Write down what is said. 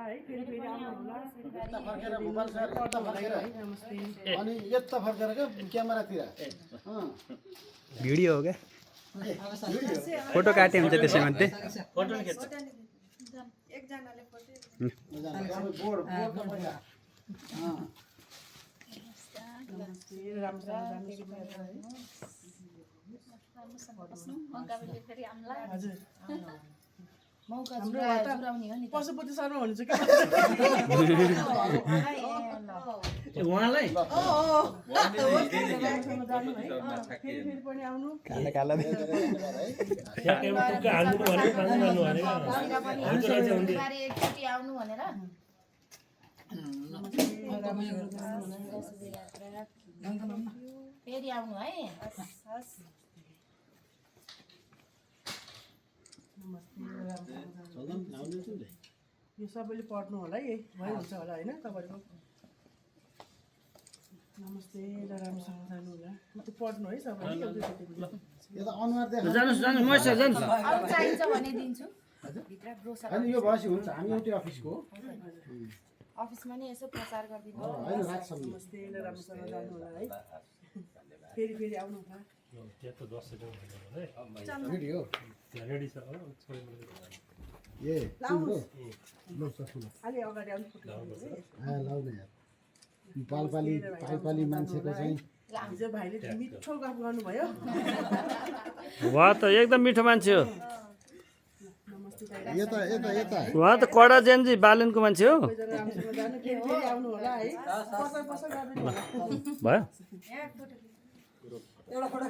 है फेरि फेरि आउनु होला यता फर्केर भोपाल शहर यता फर्केर अनि यता फर्केर के क्यामेरातिर भिडियो हो क्या फोटो काटे हुन्छ त्यसैमा चाहिँ फोटो खिच्छ एकजनाले फोटो बोर्ड बोर्ड त पहिला पशुपति शर्मा हुनुहुन्छ क्या उहाँलाई फेरि पनि आउनु काला काला एकचोटि आउनु भनेर फेरि आउनु है यो सबैले पढ्नु होला है भइहाल्छ होला होइन तपाईँको नमस्ते ल राम्रोसँग जानु होला त्यो पढ्नु है सबैले यो त अनुहार देखा जानुस् जानुस् महेश सर जानुस् अरू चाहिन्छ भने दिन्छु भित्र ब्रोसर हैन यो भएपछि हुन्छ हामी एउटै अफिसको हो अफिसमा नि यसो प्रचार गरिदिनु हैन राख्छौँ नमस्ते ल राम्रोसँग जानु होला है फेरि फेरि आउनु होला भिडियो रेडी छ ए तिम्रो ल ससुल अलि अगाडि आउनु फोटो लाउ न यार पालपाली मान्छेको चाहिँ हिजो भाइले मिठो गफ गर्नुभयो उहाँ त एकदम मिठो मान्छे हो यता यता यता उहाँ त कडा जेन्जी बालनको मान्छे हो राम्रोसँग जानु फेरि फेरि आउनु होला है पसल पसल गरिदिनु होला भयो यहाँ फोटो